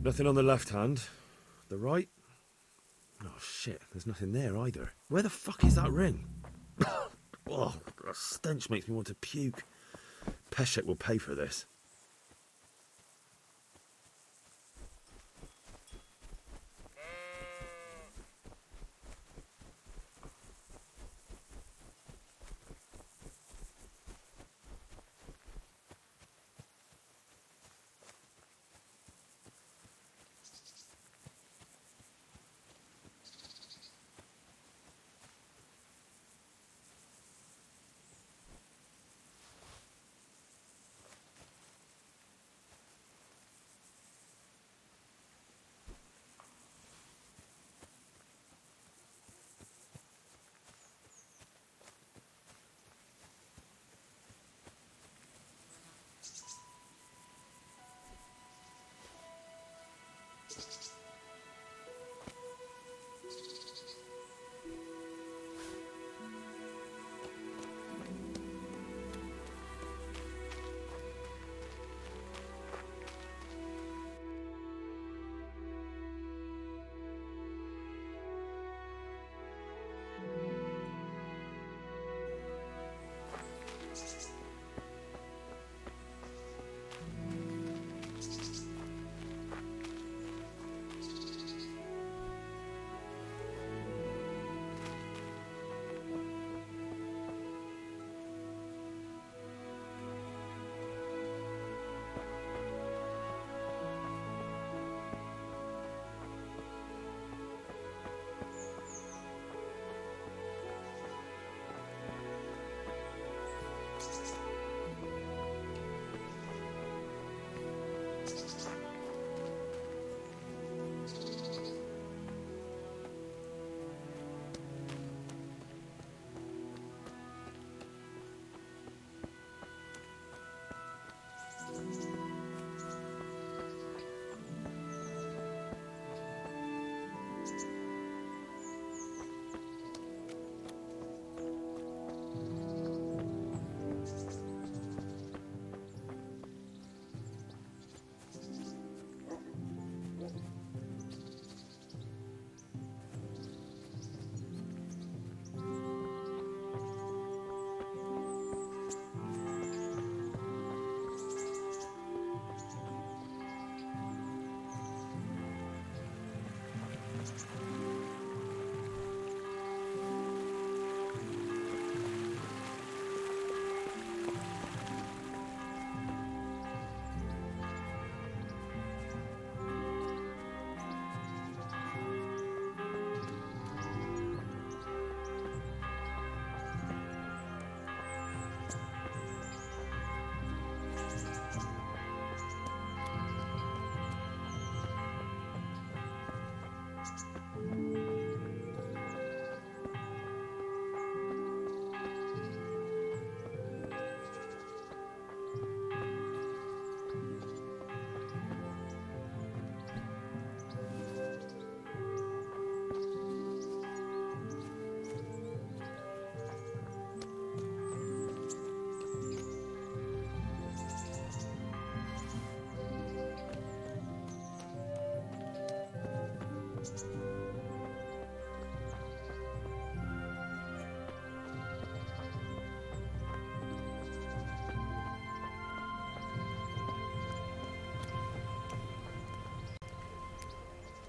Nothing on the left hand. The right? Oh shit, there's nothing there either. Where the fuck is that ring? Oh, the stench makes me want to puke. Peshek will pay for this.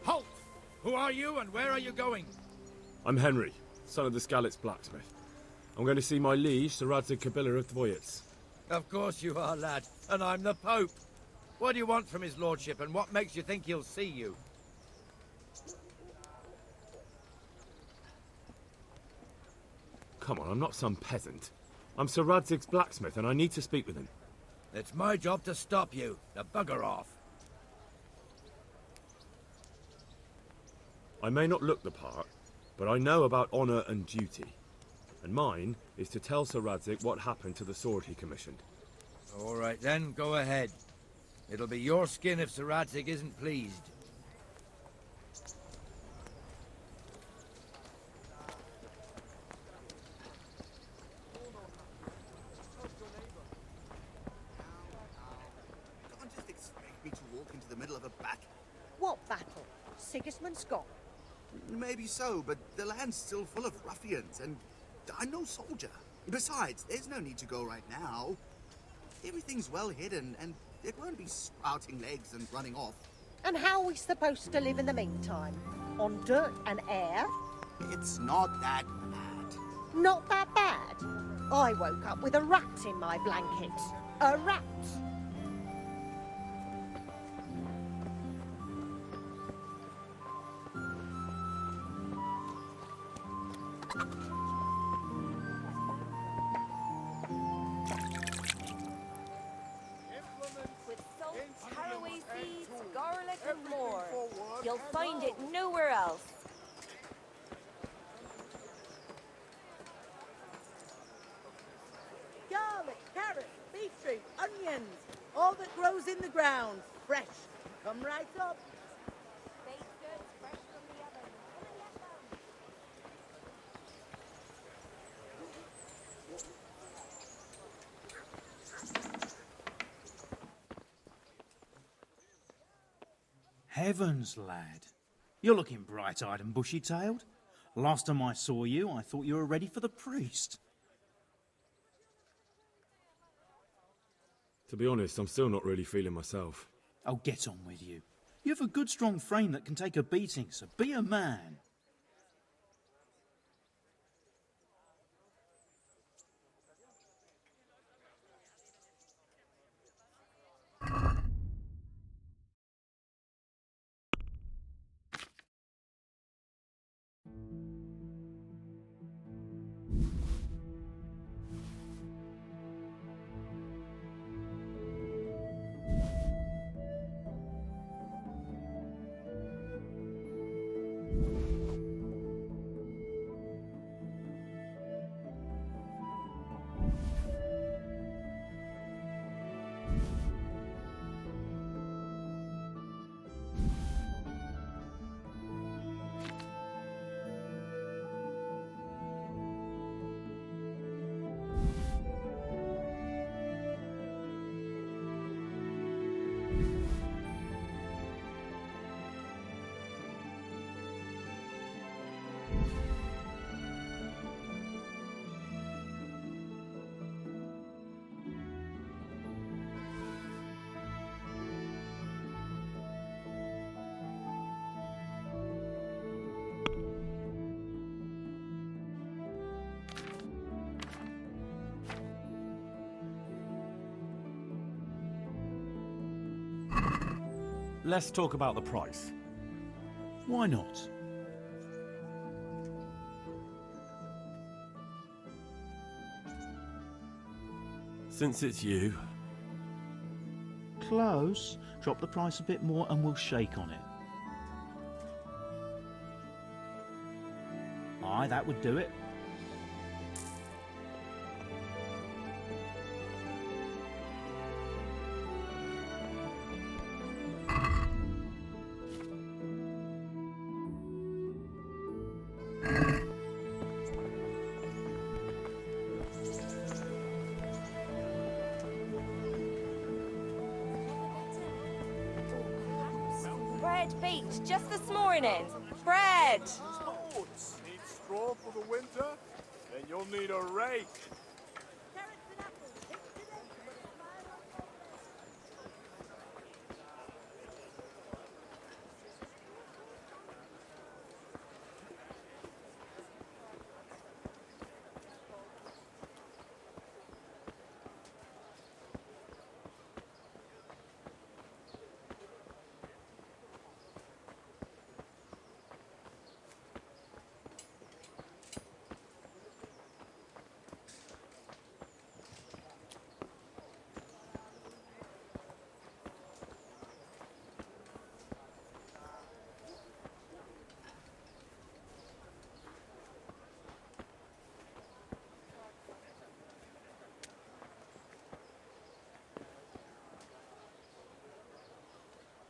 Halt! Who are you and where are you going? I'm Henry, son of the Skalitz blacksmith. I'm going to see my liege, Sir Radzig Kabila of Dvoyets. Of course you are, lad. And I'm the Pope. What do you want from his lordship, and what makes you think he'll see you? Come on, I'm not some peasant. I'm Sir Radzig's blacksmith, and I need to speak with him. It's my job to stop you. Now bugger off. I may not look the part, but I know about honour and duty. And mine is to tell Sir Radzig what happened to the sword he commissioned. All right then, go ahead. It'll be your skin if Sir Radzig isn't pleased. Can't just expect me to walk into the middle of a battle. Sigismund's gone. Maybe so, but the land's still full of ruffians, and I'm no soldier. Besides, there's no need to go right now. Everything's well hidden, and it won't be sprouting legs and running off. And how are we supposed to live in the meantime? On dirt and air? It's not that bad. Not that bad. I woke up with a rat in my blanket. A rat. With salt, caraway seeds, garlic and more. You'll find it nowhere else. Garlic, carrots, beetroot, onions, all that grows in the ground, fresh. Come right up. Baked goods fresh from the oven. Heavens, lad. You're looking bright-eyed and bushy-tailed. Last time I saw you, I thought you were ready for the priest. To be honest, I'm still not really feeling myself. Oh, get on with you. You have a good, strong frame that can take a beating, so be a man. Let's talk about the price. Why not? Since it's you, Close. Drop the price a bit more and we'll shake on it. Aye, that would do it. Bread baked just this morning. Bread. Lords, need straw for the winter? Then you'll need a rake. Carrots and apples, picked today for a smile on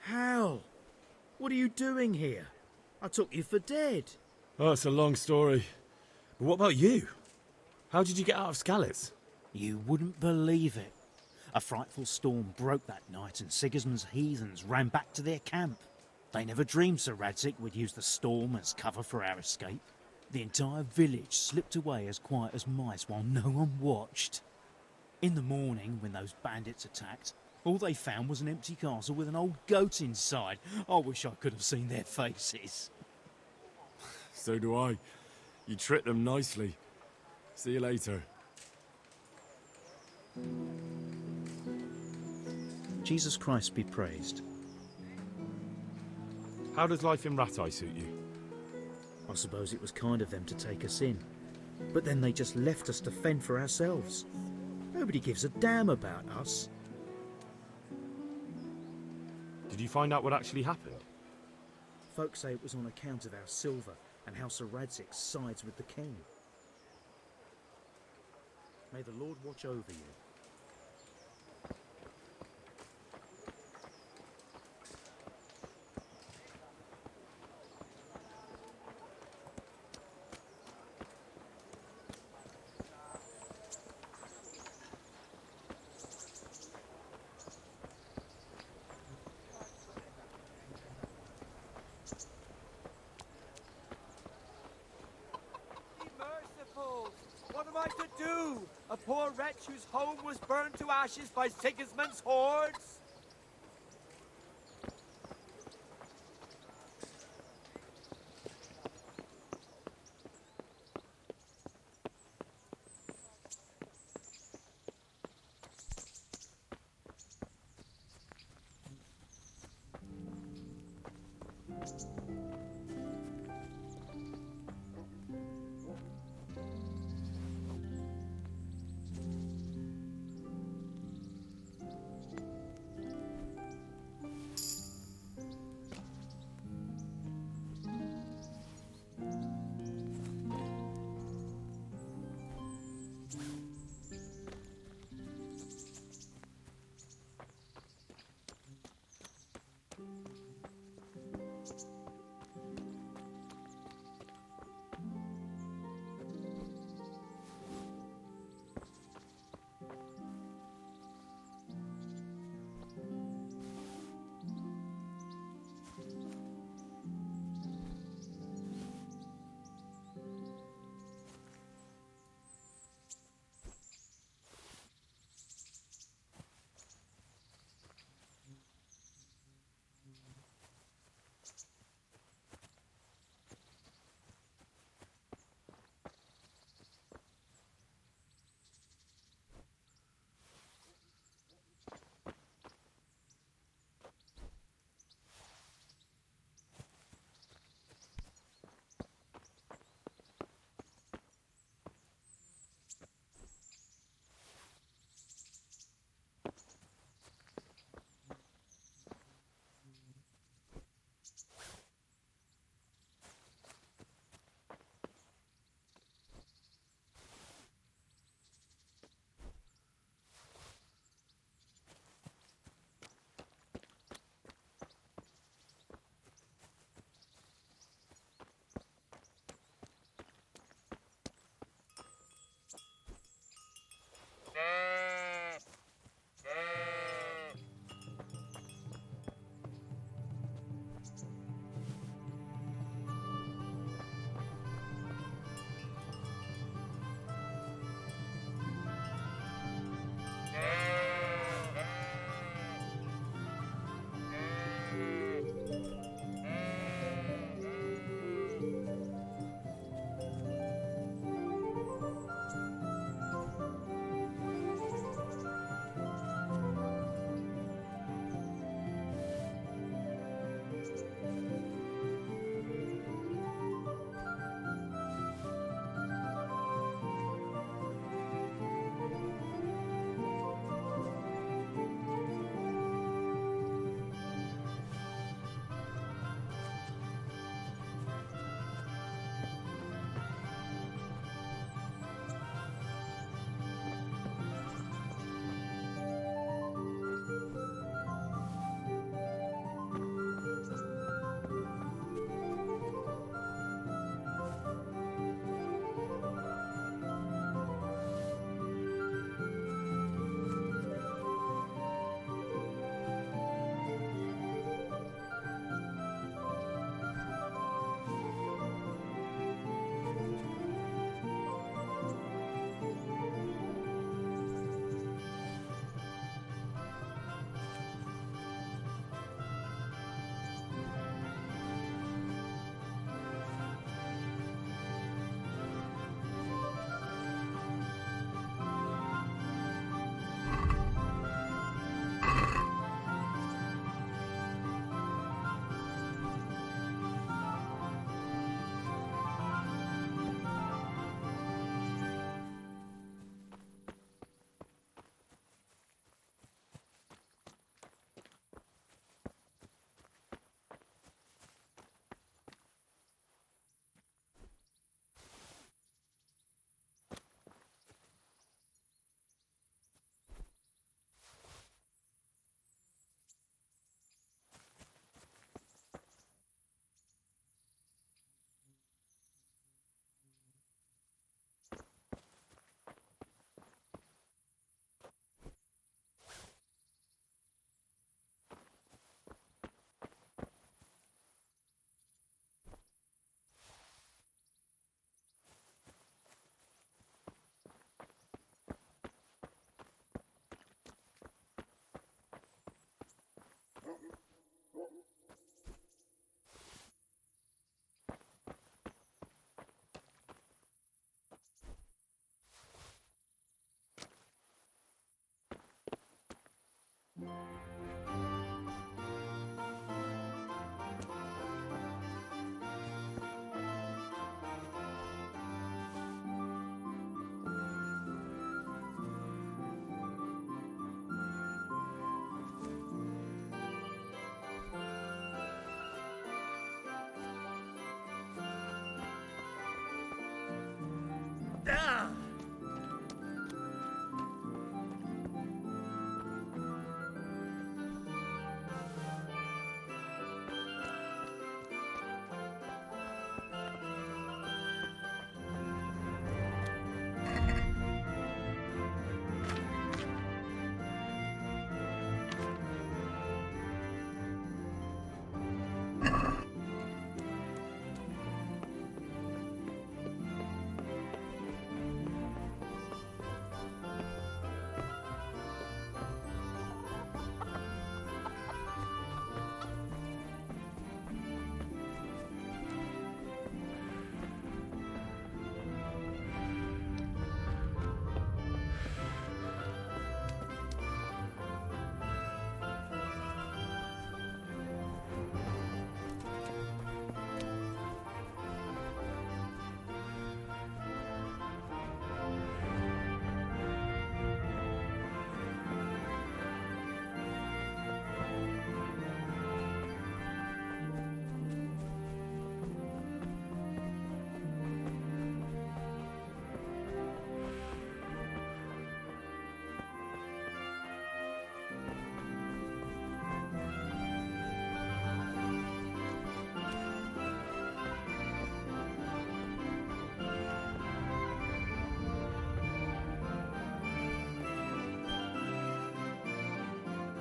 Hal, what are you doing here? I took you for dead. Oh, it's a long story. But what about you? How did you get out of Skalitz? You wouldn't believe it. A frightful storm broke that night and Sigismund's heathens ran back to their camp. They never dreamed Sir Radzig would use the storm as cover for our escape. The entire village slipped away as quiet as mice while no one watched. In the morning, when those bandits attacked, all they found was an empty castle with an old goat inside. I wish I could have seen their faces. So do I. You tricked them nicely. See you later. Jesus Christ be praised. How does life in Rattay suit you? I suppose it was kind of them to take us in. But then they just left us to fend for ourselves. Nobody gives a damn about us. Did you find out what actually happened? Folks say it was on account of our silver and how Sir Radzig sides with the king. May the Lord watch over you. Be merciful! What am I to do? A poor wretch whose home was burned to ashes by Sigismund's hordes?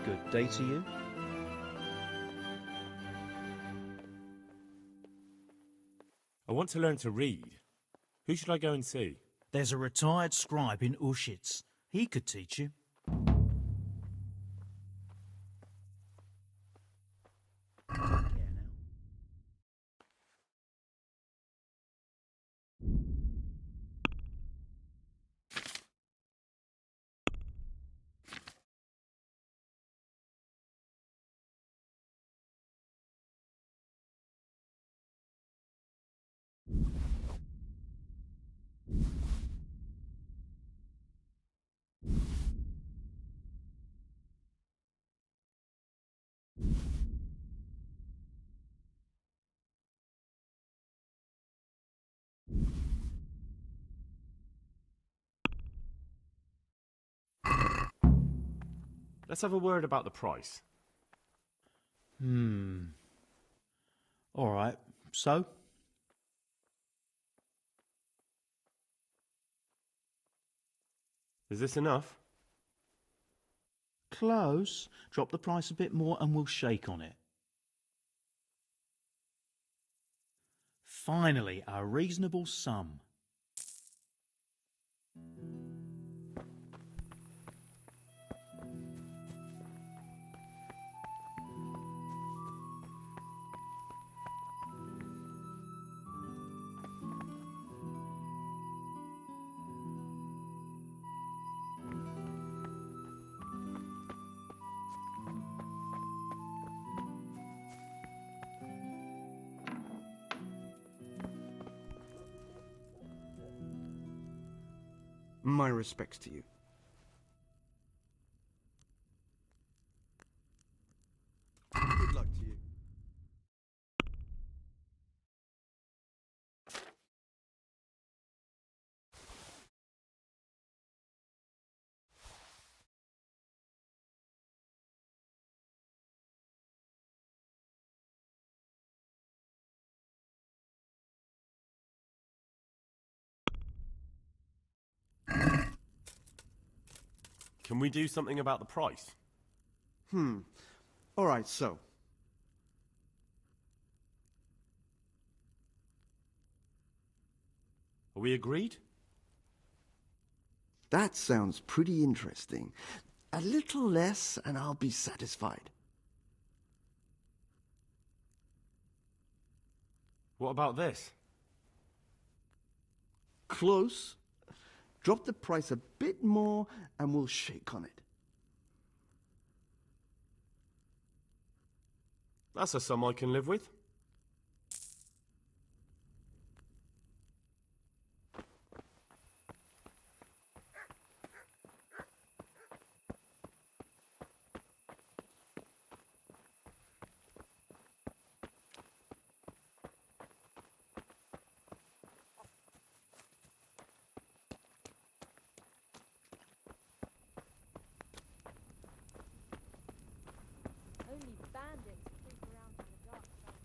Good day to you. I want to learn to read. Who should I go and see? There's a retired scribe in Ushitz. He could teach you. Let's have a word about the price. All right, so? Is this enough? Close. Drop the price a bit more and we'll shake on it. Finally, a reasonable sum. My respects to you. Good luck to you. Can we do something about the price? All right, so. Are we agreed? That sounds pretty interesting. A little less and I'll be satisfied. What about this? Close. Drop the price a bit more and we'll shake on it. That's a sum I can live with. Only bandits creep around in the dark side of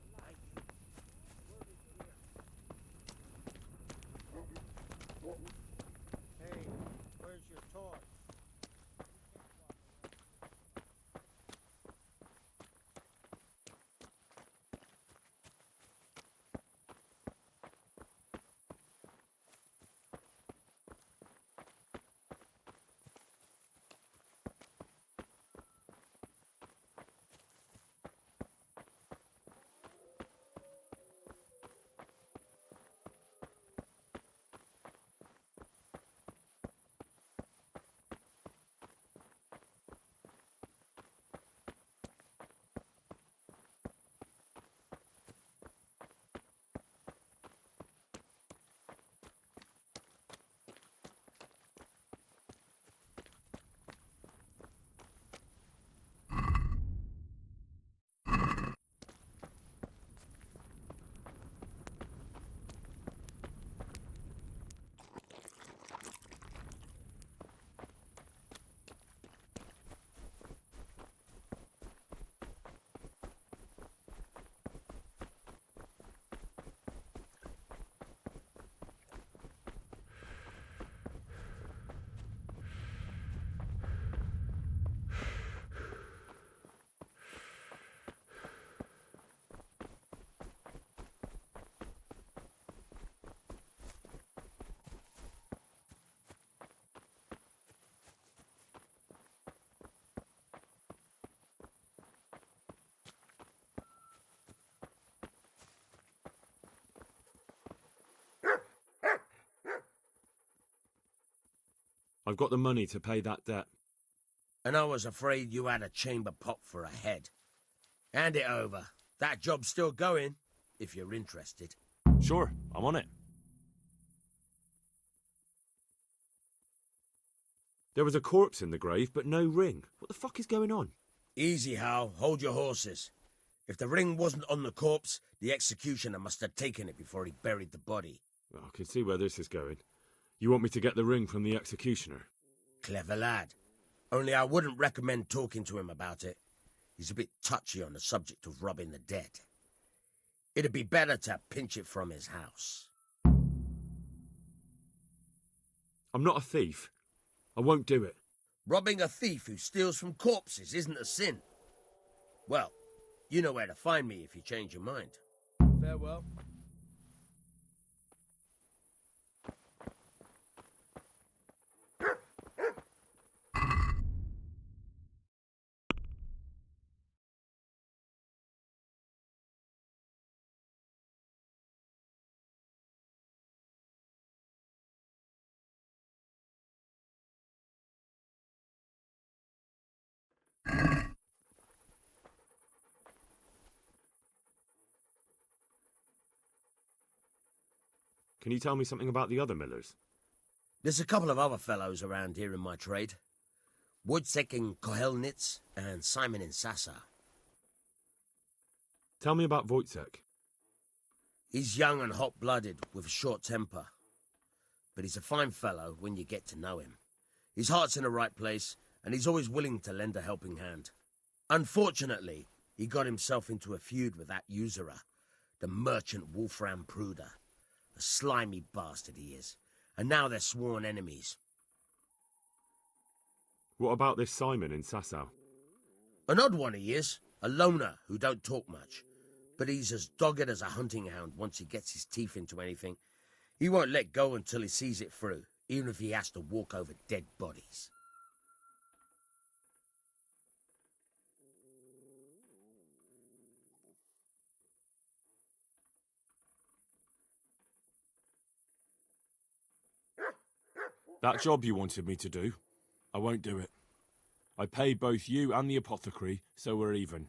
I've got the money to pay that debt. And I was afraid you had a chamber pot for a head. Hand it over. That job's still going, if you're interested. Sure, I'm on it. There was a corpse in the grave, but no ring. What the fuck is going on? Easy, Hal. Hold your horses. If the ring wasn't on the corpse, the executioner must have taken it before he buried the body. Well, I can see where this is going. You want me to get the ring from the executioner? Clever lad. Only I wouldn't recommend talking to him about it. He's a bit touchy on the subject of robbing the dead. It'd be better to pinch it from his house. I'm not a thief. I won't do it. Robbing a thief who steals from corpses isn't a sin. Well, you know where to find me if you change your mind. Farewell. Can you tell me something about the other millers? There's a couple of other fellows around here in my trade. Wojciech in Kohelnitz and Simon in Sassa. Tell me about Wojciech. He's young and hot-blooded, with a short temper. But he's a fine fellow when you get to know him. His heart's in the right place, and he's always willing to lend a helping hand. Unfortunately, he got himself into a feud with that usurer, the merchant Wolfram Pruder. A slimy bastard he is, and now they're sworn enemies. What about this Simon in Sasau? An odd one he is, a loner who don't talk much. But he's as dogged as a hunting hound once he gets his teeth into anything. He won't let go until he sees it through, even if he has to walk over dead bodies. That job you wanted me to do, I won't do it. I paid both you and the apothecary, so we're even.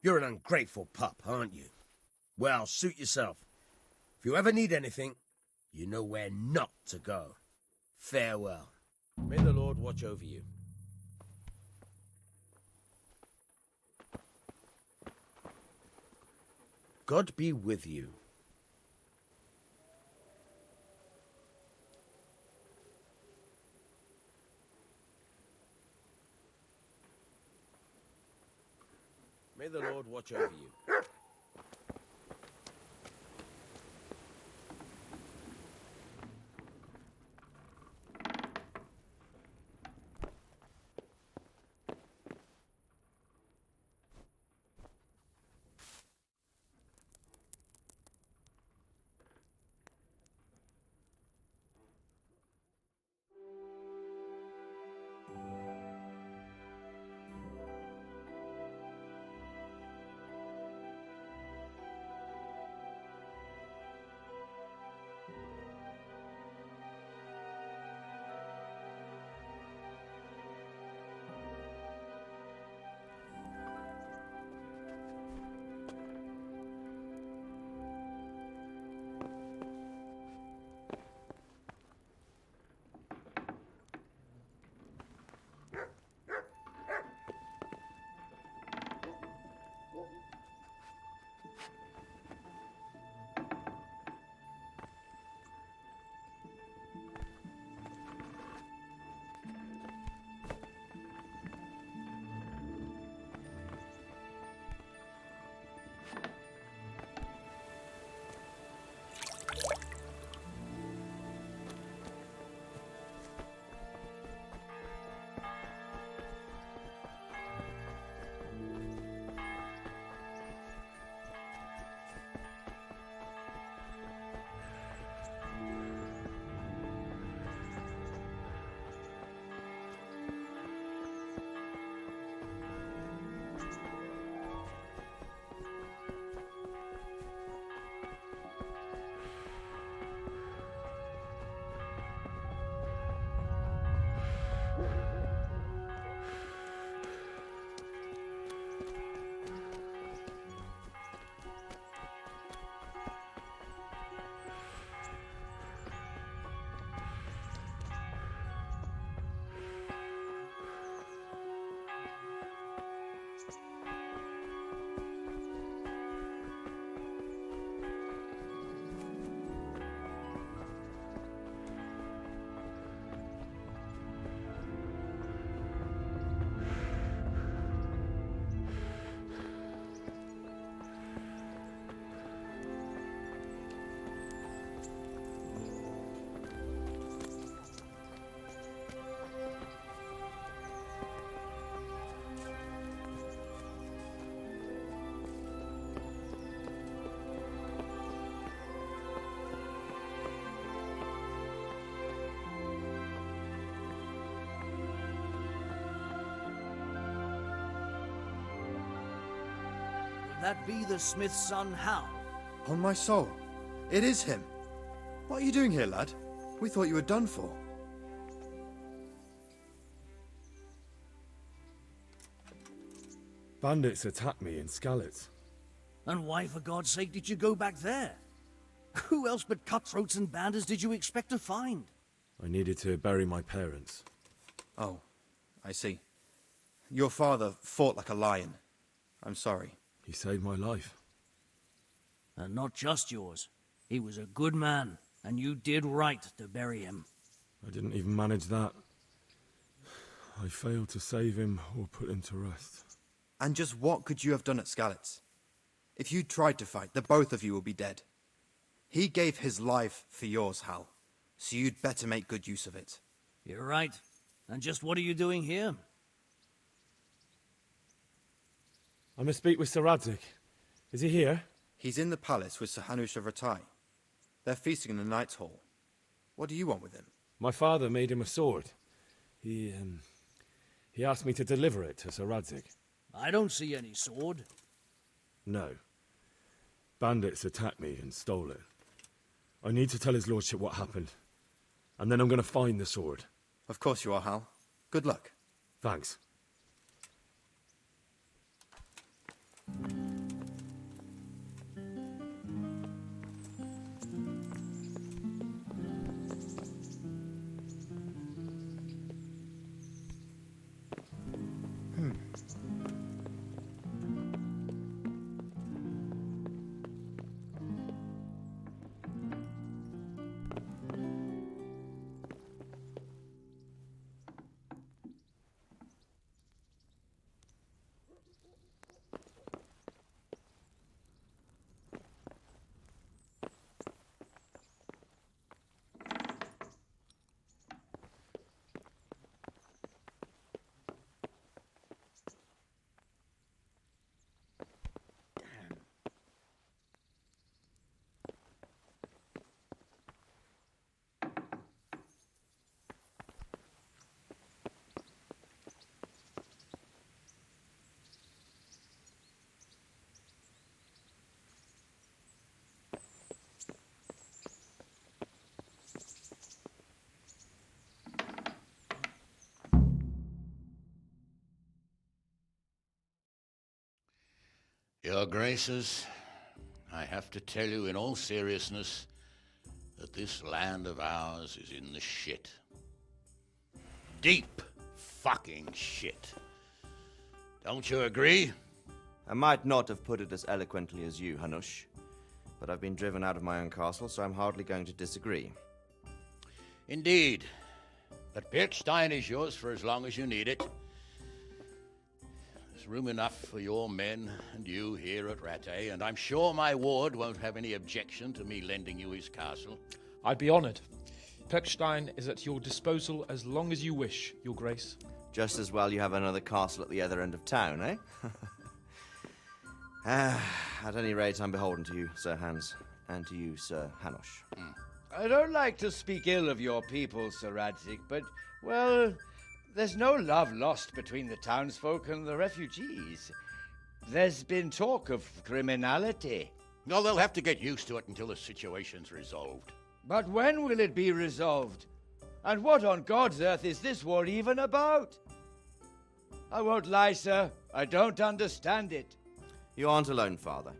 You're an ungrateful pup, aren't you? Well, suit yourself. If you ever need anything, you know where not to go. Farewell. May the Lord watch over you. God be with you. May the Lord watch over you. that be the smith's son, Hal? On my soul, it is him. What are you doing here, lad? We thought you were done for. Bandits attacked me in Skalitz. And why, for God's sake, did you go back there? Who else but cutthroats and bandits did you expect to find? I needed to bury my parents. Oh, I see. Your father fought like a lion. I'm sorry. He saved my life. And not just yours. He was a good man, and you did right to bury him. I didn't even manage that. I failed to save him or put him to rest. And just what could you have done at Skalitz? If you tried to fight, the both of you will be dead. He gave his life for yours, Hal. So you'd better make good use of it. You're right. And just what are you doing here? I must speak with Sir Radzig. Is he here? He's in the palace with Sir Hanush of Rattay. They're feasting in the Knight's Hall. What do you want with him? My father made him a sword. He asked me to deliver it to Sir Radzig. I don't see any sword. No. Bandits attacked me and stole it. I need to tell his lordship what happened. And then I'm going to find the sword. Of course you are, Hal. Good luck. Thanks. Your Graces, I have to tell you in all seriousness that this land of ours is in the shit. Deep fucking shit. Don't you agree? I might not have put it as eloquently as you, Hanush, but I've been driven out of my own castle, so I'm hardly going to disagree. Indeed. But Pirkstein is yours for as long as you need it. There's room enough for your men and you here at Rattay, and I'm sure my ward won't have any objection to me lending you his castle. I'd be honoured. Pirkstein is at your disposal as long as you wish, Your Grace. Just as well you have another castle at the other end of town, eh? At any rate, I'm beholden to you, Sir Hans, and to you, Sir Hanush. I don't like to speak ill of your people, Sir Radzig, but, well, there's no love lost between the townsfolk and the refugees. There's been talk of criminality. No, they'll have to get used to it until the situation's resolved. But when will it be resolved? And what on God's earth is this war even about? I won't lie, sir. I don't understand it. You aren't alone, Father.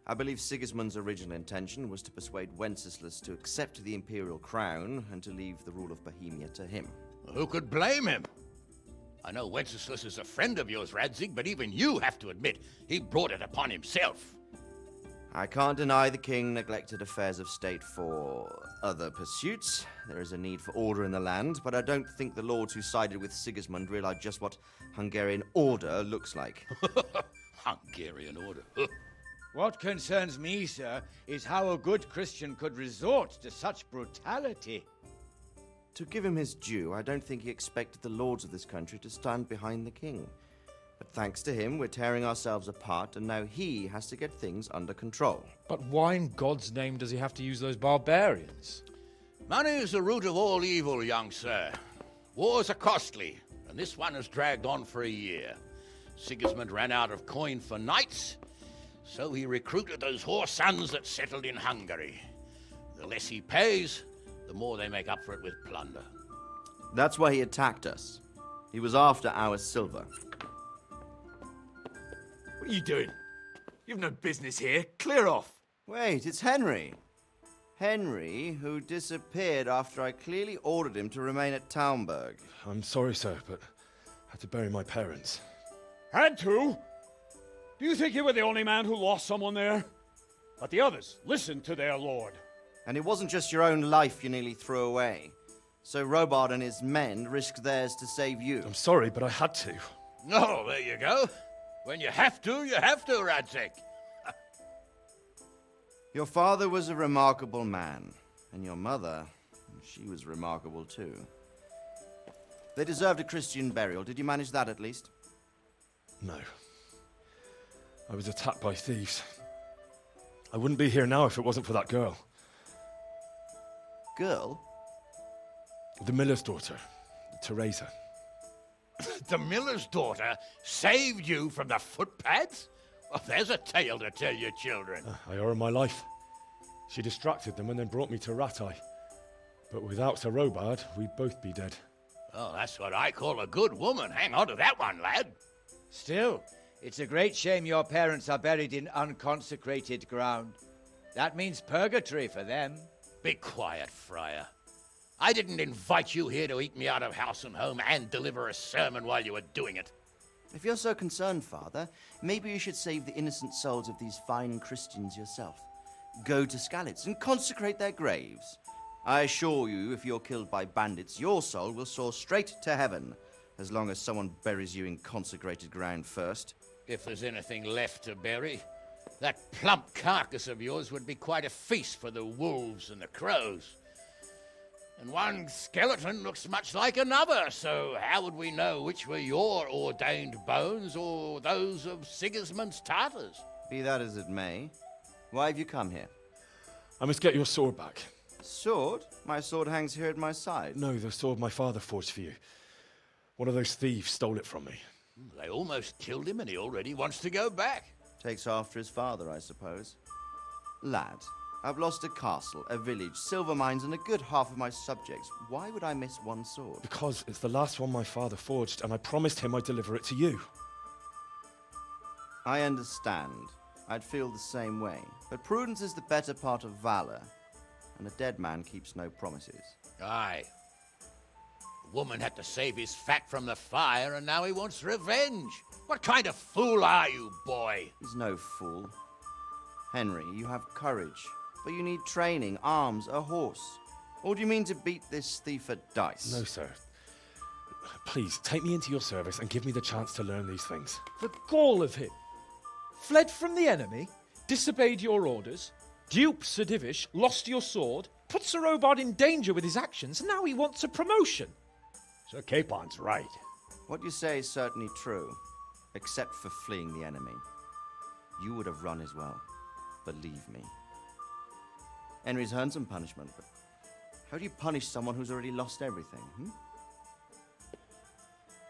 I believe Sigismund's original intention was to persuade Wenceslas to accept the imperial crown and to leave the rule of Bohemia to him. Who could blame him? I know Wenceslas is a friend of yours, Radzig, but even you have to admit he brought it upon himself. I can't deny the king neglected affairs of state for other pursuits. There is a need for order in the land, but I don't think the lords who sided with Sigismund realized just what Hungarian order looks like. Hungarian order? What concerns me, sir, is how a good Christian could resort to such brutality. To give him his due, I don't think he expected the lords of this country to stand behind the king. But thanks to him, we're tearing ourselves apart, and now he has to get things under control. But why in God's name does he have to use those barbarians? Money is the root of all evil, young sir. Wars are costly, and this one has dragged on for a year. Sigismund ran out of coin for knights, So he recruited those whore sons that settled in Hungary. The less he pays, the more they make up for it with plunder. That's why he attacked us. He was after our silver. What are you doing? You've no business here. Clear off. Wait, it's Henry. Henry, who disappeared after I clearly ordered him to remain at Townburg. I'm sorry, sir, but I had to bury my parents. Had to? Do you think you were the only man who lost someone there? But the others listened to their lord. And it wasn't just your own life you nearly threw away. So Robard and his men risked theirs to save you. I'm sorry, but I had to. Oh, there you go. When you have to, Radzik. Your father was a remarkable man, and your mother, she was remarkable too. They deserved a Christian burial. Did you manage that at least? No. I was attacked by thieves. I wouldn't be here now if it wasn't for that girl. Girl? The miller's daughter, Teresa. The miller's daughter saved you from the footpads? Well, there's a tale to tell your children. I owe her my life. She distracted them and then brought me to Ratai. But without Sir Robard, we'd both be dead. Oh, that's what I call a good woman. Hang on to that one, lad. Still, it's a great shame your parents are buried in unconsecrated ground. That means purgatory for them. Be quiet, Friar. I didn't invite you here to eat me out of house and home and deliver a sermon while you were doing it. If you're so concerned, Father, maybe you should save the innocent souls of these fine Christians yourself. Go to Skalitz and consecrate their graves. I assure you, if you're killed by bandits, your soul will soar straight to heaven, as long as someone buries you in consecrated ground first. If there's anything left to bury, that plump carcass of yours would be quite a feast for the wolves and the crows. And one skeleton looks much like another, so how would we know which were your ordained bones or those of Sigismund's Tartars? Be that as it may, why have you come here? I must get your sword back. Sword? My sword hangs here at my side. No, the sword my father forged for you. One of those thieves stole it from me. They almost killed him and he already wants to go back. Takes after his father, I suppose. Lad, I've lost a castle, a village, silver mines, and a good half of my subjects. Why would I miss one sword? Because it's the last one my father forged, and I promised him I'd deliver it to you. I understand. I'd feel the same way. But prudence is the better part of valor, and a dead man keeps no promises. Aye. The woman had to save his fat from the fire, and now he wants revenge. What kind of fool are you, boy? He's no fool. Henry, you have courage, but you need training, arms, a horse. Or do you mean to beat this thief at dice? No, sir. Please, take me into your service and give me the chance to learn these things. The gall of him. Fled from the enemy, disobeyed your orders, duped Sir Divish, lost your sword, put Sir Robard in danger with his actions, and now he wants a promotion. Sir Capon's right. What you say is certainly true, except for fleeing the enemy. You would have run as well, believe me. Henry's earned some punishment, but how do you punish someone who's already lost everything,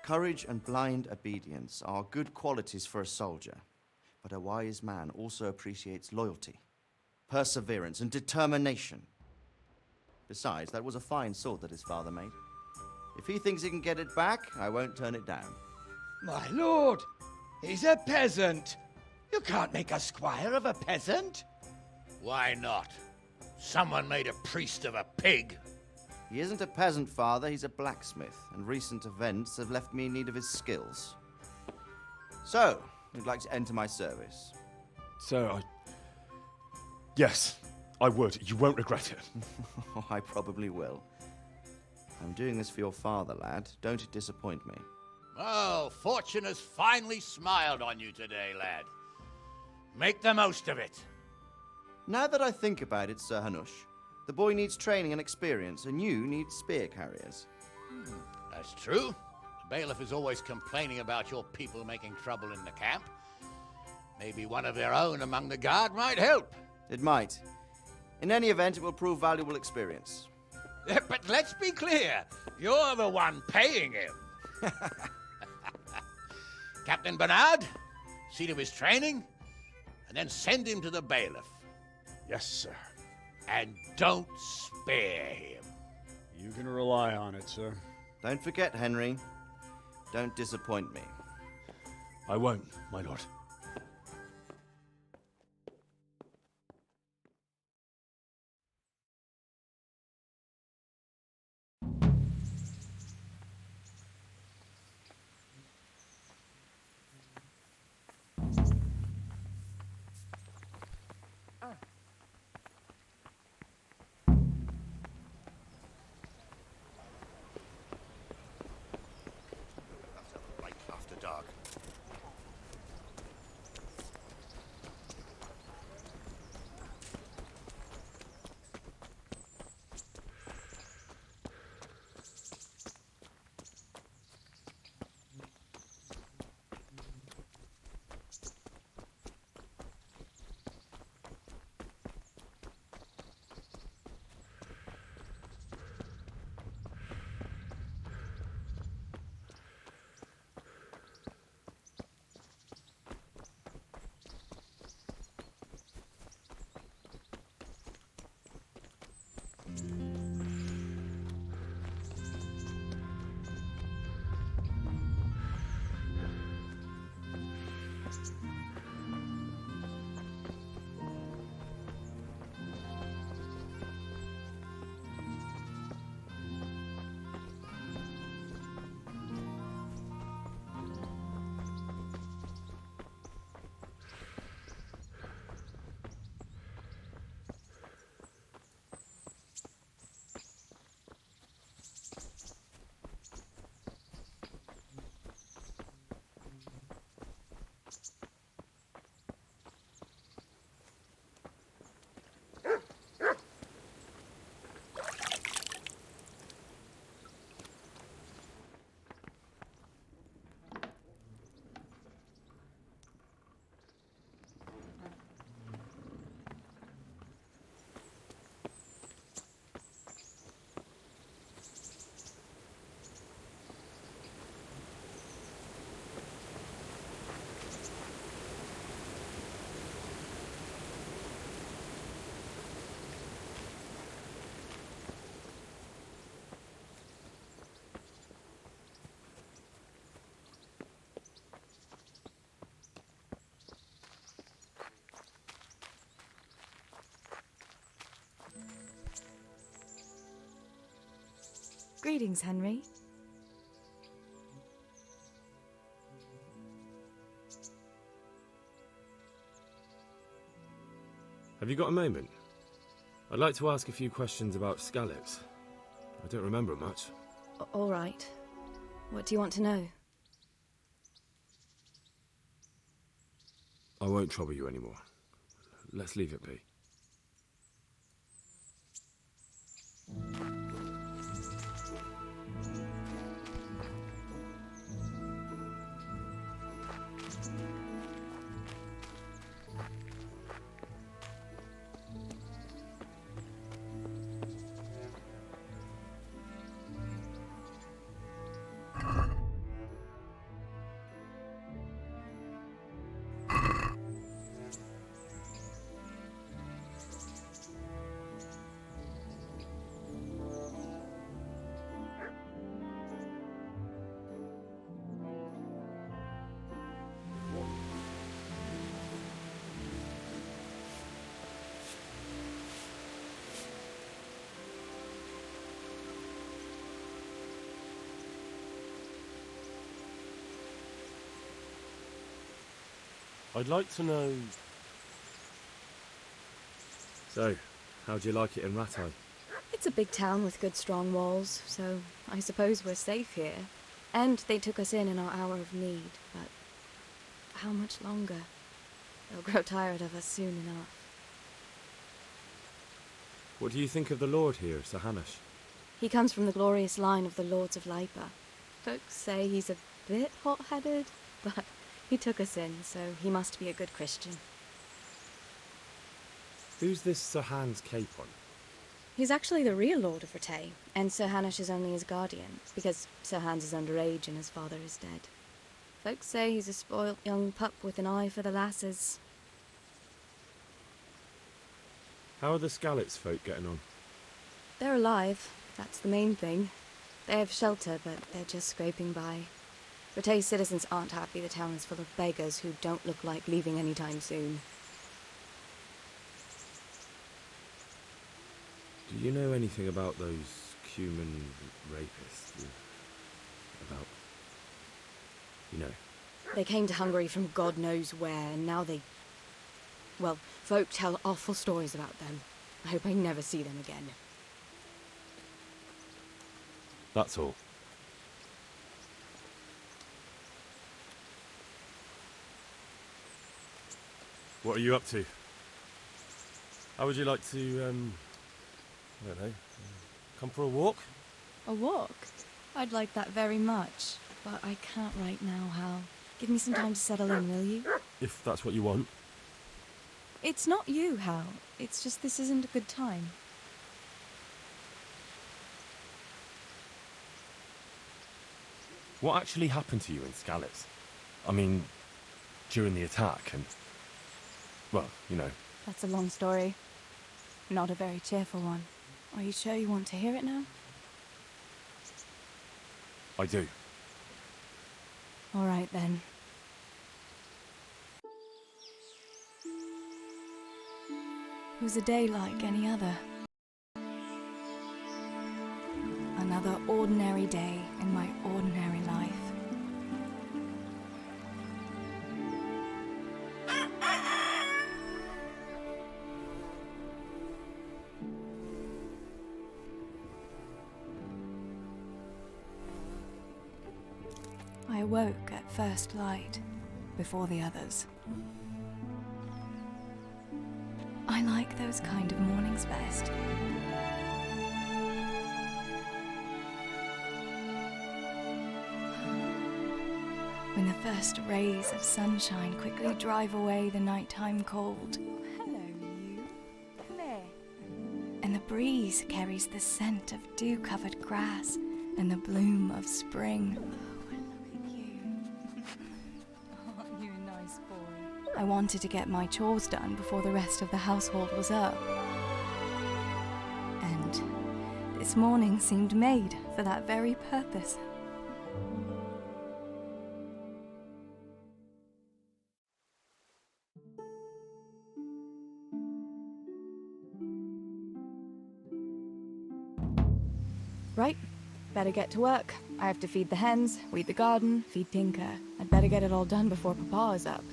Courage and blind obedience are good qualities for a soldier, but a wise man also appreciates loyalty, perseverance, and determination. Besides, that was a fine sword that his father made. If he thinks he can get it back, I won't turn it down. My lord, he's a peasant. You can't make a squire of a peasant. Why not? Someone made a priest of a pig. He isn't a peasant, Father. He's a blacksmith, and recent events have left me in need of his skills. So, you'd like to enter my service? Sir, Yes, I would. You won't regret it. I probably will. I'm doing this for your father, lad. Don't disappoint me. Oh, fortune has finally smiled on you today, lad. Make the most of it. Now that I think about it, Sir Hanush, the boy needs training and experience, and you need spear carriers. That's true. The bailiff is always complaining about your people making trouble in the camp. Maybe one of their own among the guard might help. It might. In any event, it will prove valuable experience. But let's be clear. You're the one paying him. Captain Bernard, see to his training, and then send him to the bailiff. Yes, sir. And don't spare him. You can rely on it, sir. Don't forget, Henry. Don't disappoint me. I won't, my lord. Right after dark. Greetings, Henry. Have you got a moment? I'd like to ask a few questions about Skalitz. I don't remember much. All right. What do you want to know? I won't trouble you anymore. Let's leave it be. I'd like to know... So, how'd you like it in Rattay? It's a big town with good strong walls, so I suppose we're safe here. And they took us in our hour of need, but how much longer? They'll grow tired of us soon enough. What do you think of the Lord here, Sir Hamish? He comes from the glorious line of the Lords of Lipa. Folks say he's a bit hot-headed, but he took us in, so he must be a good Christian. Who's this Sir Hans Capon? He's actually the real Lord of Rattay, and Sir Hamish is only his guardian, because Sir Hans is underage and his father is dead. Folks say he's a spoilt young pup with an eye for the lasses. How are the Skalitz folk getting on? They're alive. That's the main thing. They have shelter, but they're just scraping by. Rattay's citizens aren't happy the town is full of beggars who don't look like leaving anytime soon. Do you know anything about those human rapists? About... you know? They came to Hungary from God knows where, and now they... well, folk tell awful stories about them. I hope I never see them again. That's all. What are you up to? How would you like to, I don't know, come for a walk? A walk? I'd like that very much, but I can't right now, Hal. Give me some time to settle in, will you? If that's what you want. It's not you, Hal. It's just this isn't a good time. What actually happened to you in Skalitz? I mean, during the attack and... well, you know. That's a long story. Not a very cheerful one. Are you sure you want to hear it now? I do. All right, then. It was a day like any other. Another ordinary day in my ordinary life. I awoke at first light, before the others. I like those kind of mornings best. When the first rays of sunshine quickly drive away the nighttime cold. Hello, you. Come here. And the breeze carries the scent of dew-covered grass and the bloom of spring. I wanted to get my chores done before the rest of the household was up. And this morning seemed made for that very purpose. Right, better get to work. I have to feed the hens, weed the garden, feed Tinker. I'd better get it all done before Papa is up.